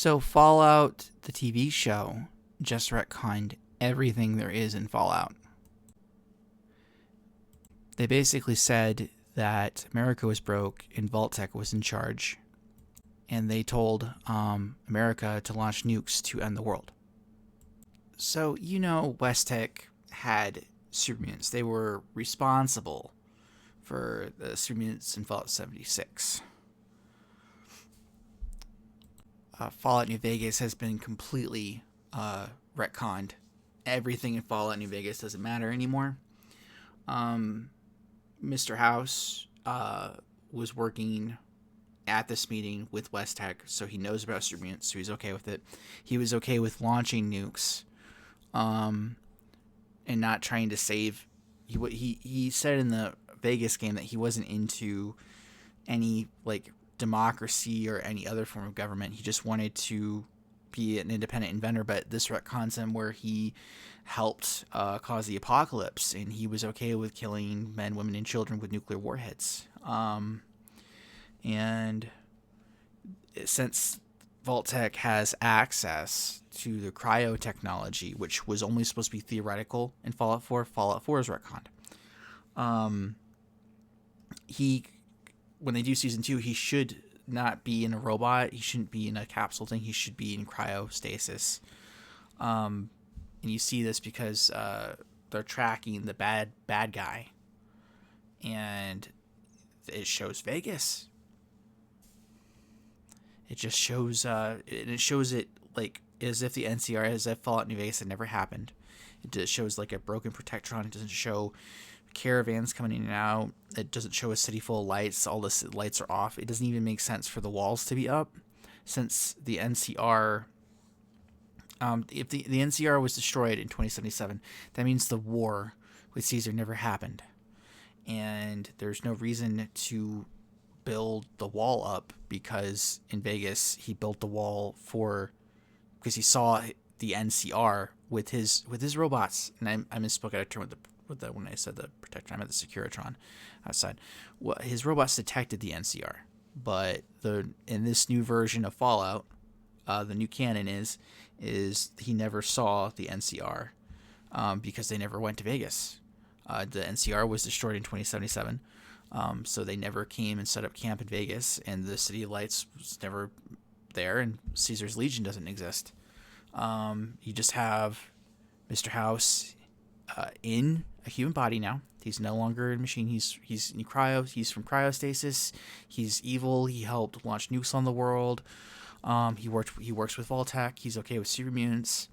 So Fallout, the TV show, just retconned everything there is in Fallout. They basically said that America was broke and Vault-Tec was in charge, and they told America to launch nukes to end the world. So, West-Tec had supermutants. They were responsible for the supermutants in Fallout 76. Fallout New Vegas has been completely retconned. Everything in Fallout New Vegas doesn't matter anymore. Mr. House was working at this meeting with West-Tec, so he knows about supermutants, so he's okay with it. He was okay with launching nukes, and not trying to save. He said in the Vegas game that he wasn't into any democracy or any other form of government. He just wanted to be an independent inventor, but this retcons him where he helped cause the apocalypse, and he was okay with killing men, women, and children with nuclear warheads. And since Vault-Tec has access to the cryo technology, which was only supposed to be theoretical in Fallout 4, Fallout 4 is retconned. When they do Season 2, he should not be in a robot. He shouldn't be in a capsule thing. He should be in cryostasis. And you see this because they're tracking the bad guy. And it shows Vegas. It just shows, it shows it as if the NCR, as if Fallout New Vegas had never happened. It shows a broken Protectron. It doesn't show caravans coming in and out. It doesn't show a city full of lights. All the lights are off. It doesn't even make sense for the walls to be up, since the NCR, if the NCR was destroyed in 2077, that means the war with Caesar never happened, and there's no reason to build the wall up, because in Vegas he built the wall because he saw the NCR with his robots, and I misspoke out of turn with the when I said the protector, I meant the Securitron outside. Well, his robots detected the NCR, but in this new version of Fallout, the new canon is he never saw the NCR, because they never went to Vegas. The NCR was destroyed in 2077, so they never came and set up camp in Vegas, and the City of Lights was never there, and Caesar's Legion doesn't exist. You just have Mr. House in a human body now. He's no longer a machine. He's in cryo. He's from cryostasis. He's evil. He helped launch nukes on the world. He works with Vault-Tec. He's okay with super mutants.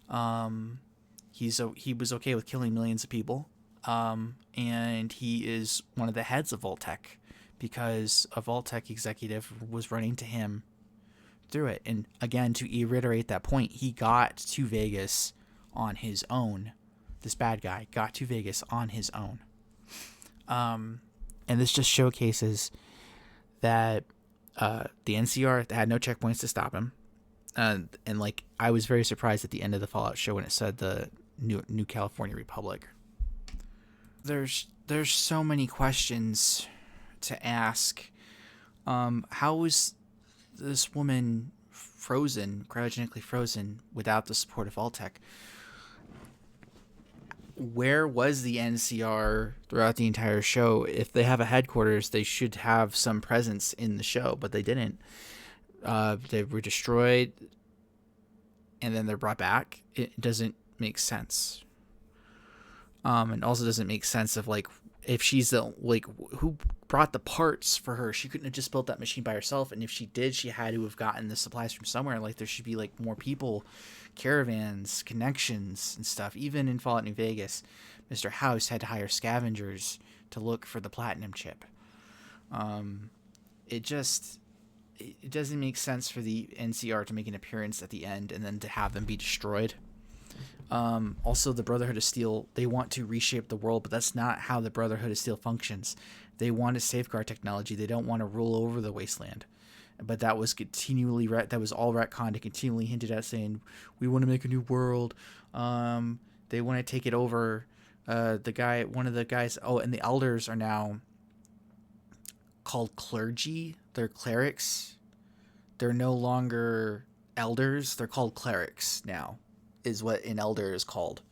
He was okay with killing millions of people. And he is one of the heads of Vault-Tec, because a Vault-Tec executive was running to him through it. And again, to reiterate that point, he got to Vegas on his own. This bad guy got to Vegas on his own. And this just showcases that the NCR had no checkpoints to stop him. And I was very surprised at the end of the Fallout show when it said the New California Republic. There's so many questions to ask. How was this woman cryogenically frozen without the support of Vault-Tec? Where was the NCR throughout the entire show? If they have a headquarters, they should have some presence in the show, but they didn't. They were destroyed, and then they're brought back. It doesn't make sense. And also doesn't make sense of if she's who brought the parts for her. She couldn't have just built that machine by herself, and if she did, she had to have gotten the supplies from somewhere. There should be more people, caravans, connections, and stuff. Even in Fallout New Vegas, Mr. House had to hire scavengers to look for the platinum chip. It doesn't make sense for the NCR to make an appearance at the end and then to have them be destroyed. Also, the Brotherhood of Steel, they want to reshape the world, but that's not how the Brotherhood of Steel functions. They want to safeguard technology. They don't want to rule over the wasteland. But that was continually that was all retconned. It continually hinted at saying, we want to make a new world. They want to take it over. One of the guys, and the elders are now called clergy. They're clerics. They're no longer elders. They're called clerics now, is what an elder is called.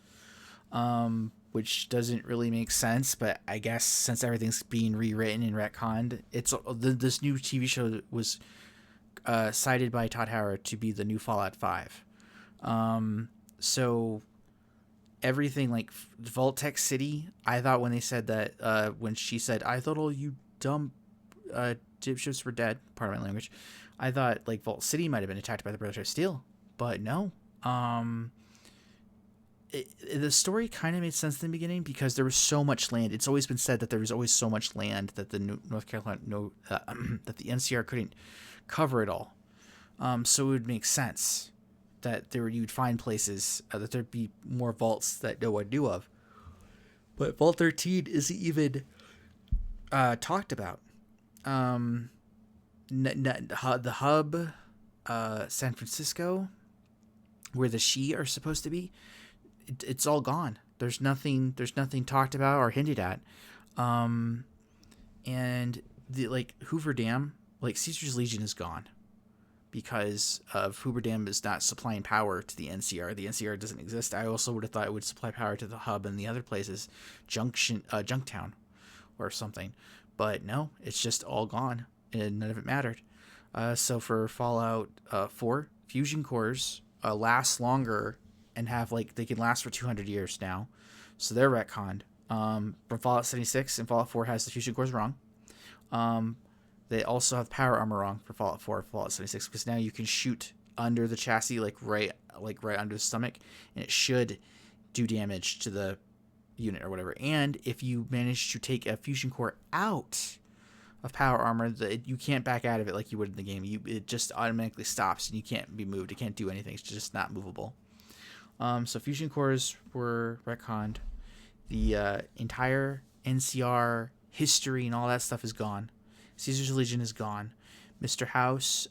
Which doesn't really make sense, but I guess since everything's being rewritten and retconned, this new TV show was cited by Todd Howard to be the new Fallout 5. So everything like Vault-Tec City, I thought when they said that, when she said, I thought all you dumb dipshits were dead, pardon my language, I thought like Vault City might have been attacked by the Brotherhood of Steel, but no. The story kind of made sense in the beginning because there was so much land. It's always been said that there was always so much land that the North Carolina that the NCR couldn't cover it all. So it would make sense that you'd find places that there'd be more vaults that no one knew of. But Vault 13 isn't even talked about. The hub, San Francisco, where the She are supposed to be, it's all gone. There's nothing talked about or hinted at. And the like Hoover Dam, like Caesar's Legion is gone because of Hoover Dam is not supplying power to the NCR. The NCR doesn't exist. I also would have thought it would supply power to the hub and the other places, Junktown or something. But no, it's just all gone and none of it mattered. So for Fallout 4, fusion cores last longer and have like they can last for 200 years now, so they're retconned. From Fallout 76 and Fallout 4 has the fusion cores wrong. They also have power armor wrong for Fallout 4, Fallout 76, because now you can shoot under the chassis, like right under the stomach, and it should do damage to the unit or whatever. And if you manage to take a fusion core out of power armor, you can't back out of it like you would in the game. It just automatically stops and you can't be moved. It can't do anything. It's just not movable. So fusion cores were retconned. The entire NCR history and all that stuff is gone. Caesar's Legion is gone. Mr. House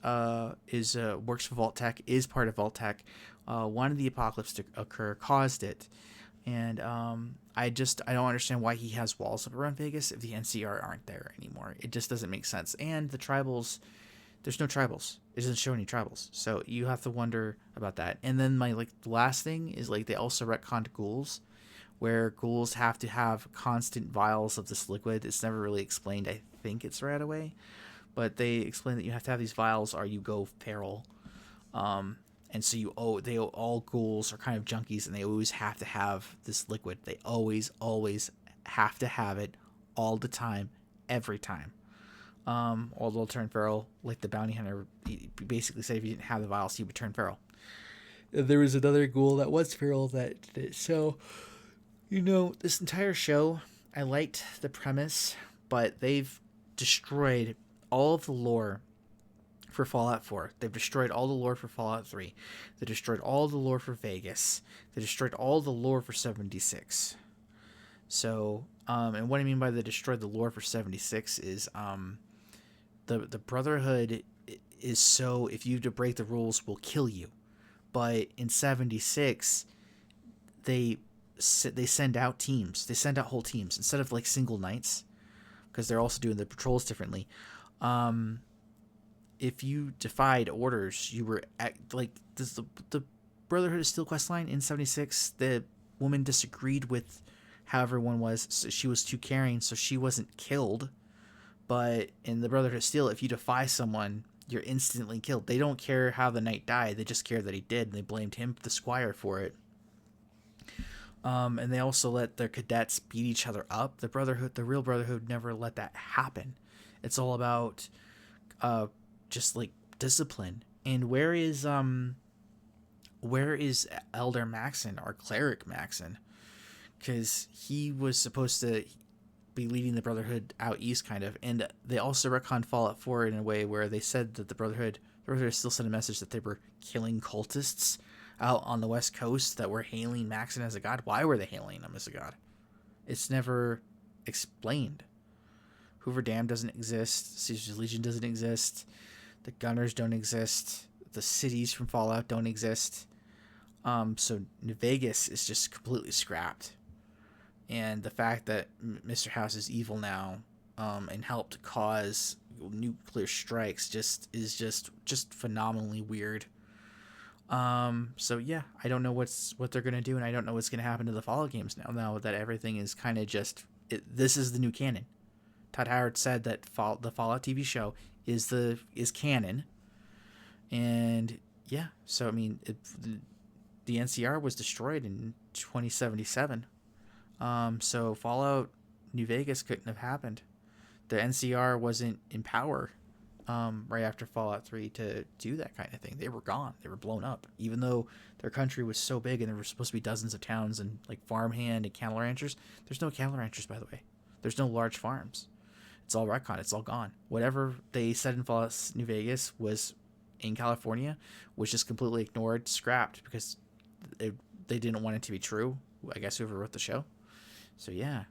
is works for Vault-Tec, is part of Vault-Tec. Wanted the apocalypse to occur, caused it. And I don't understand why he has walls up around Vegas if the NCR aren't there anymore. It just doesn't make sense. And the tribals, there's no tribals. It doesn't show any tribals. So you have to wonder about that. And then the last thing is like they also retconned ghouls, where ghouls have to have constant vials of this liquid. It's never really explained. I think it's right away. But they explain that you have to have these vials or you go feral. And so all ghouls are kind of junkies and they always have to have this liquid. They always have to have it all the time, every time. Or they'll turn feral, like the bounty hunter. He basically said if you didn't have the vials, he would turn feral. There was another ghoul that was feral so, this entire show, I liked the premise, but they've destroyed all of the lore for Fallout 4. They've destroyed all the lore for Fallout 3. They destroyed all the lore for Vegas. They destroyed all the lore for 76. So, and what I mean by they destroyed the lore for 76 is, the Brotherhood is so, if you break the rules, will kill you. But in 76, they send out teams. They send out whole teams instead of like single knights, because they're also doing the patrols differently. If you defied orders, you were the Brotherhood of Steel quest line in 76. The woman disagreed with how everyone was. So she was too caring, so she wasn't killed. But in the Brotherhood of Steel, if you defy someone, you're instantly killed. They don't care how the knight died. They just care that he did, and they blamed him, the squire, for it. And they also let their cadets beat each other up. The real Brotherhood, never let that happen. It's all about just like discipline. And where is Elder Maxon, or Cleric Maxon? Because he was supposed to be leading the Brotherhood out east, kind of. And they also retconned Fallout 4 in a way where they said that the Brotherhood still sent a message that they were killing cultists out on the West Coast that were hailing Maxon as a god. Why were they hailing him as a god? It's never explained. Hoover Dam doesn't exist. Caesar's Legion doesn't exist. The Gunners don't exist. The cities from Fallout don't exist. So Vegas is just completely scrapped. And the fact that Mr. House is evil now, and helped cause nuclear strikes is just phenomenally weird. So yeah, I don't know what they're gonna do, and I don't know what's gonna happen to the Fallout games now. Now that everything is kind of just this is the new canon. Todd Howard said that the Fallout TV show is canon, and yeah. So I mean, the NCR was destroyed in 2077. So Fallout New Vegas couldn't have happened. The NCR wasn't in power right after Fallout 3 to do that kind of thing. They were gone. They were blown up. Even though their country was so big and there were supposed to be dozens of towns and like farmhand and cattle ranchers, there's no cattle ranchers, by the way. There's no large farms. It's all retcon. It's all gone. Whatever they said in Fallout New Vegas was in California was just completely ignored, scrapped because they didn't want it to be true. I guess whoever wrote the show. So yeah,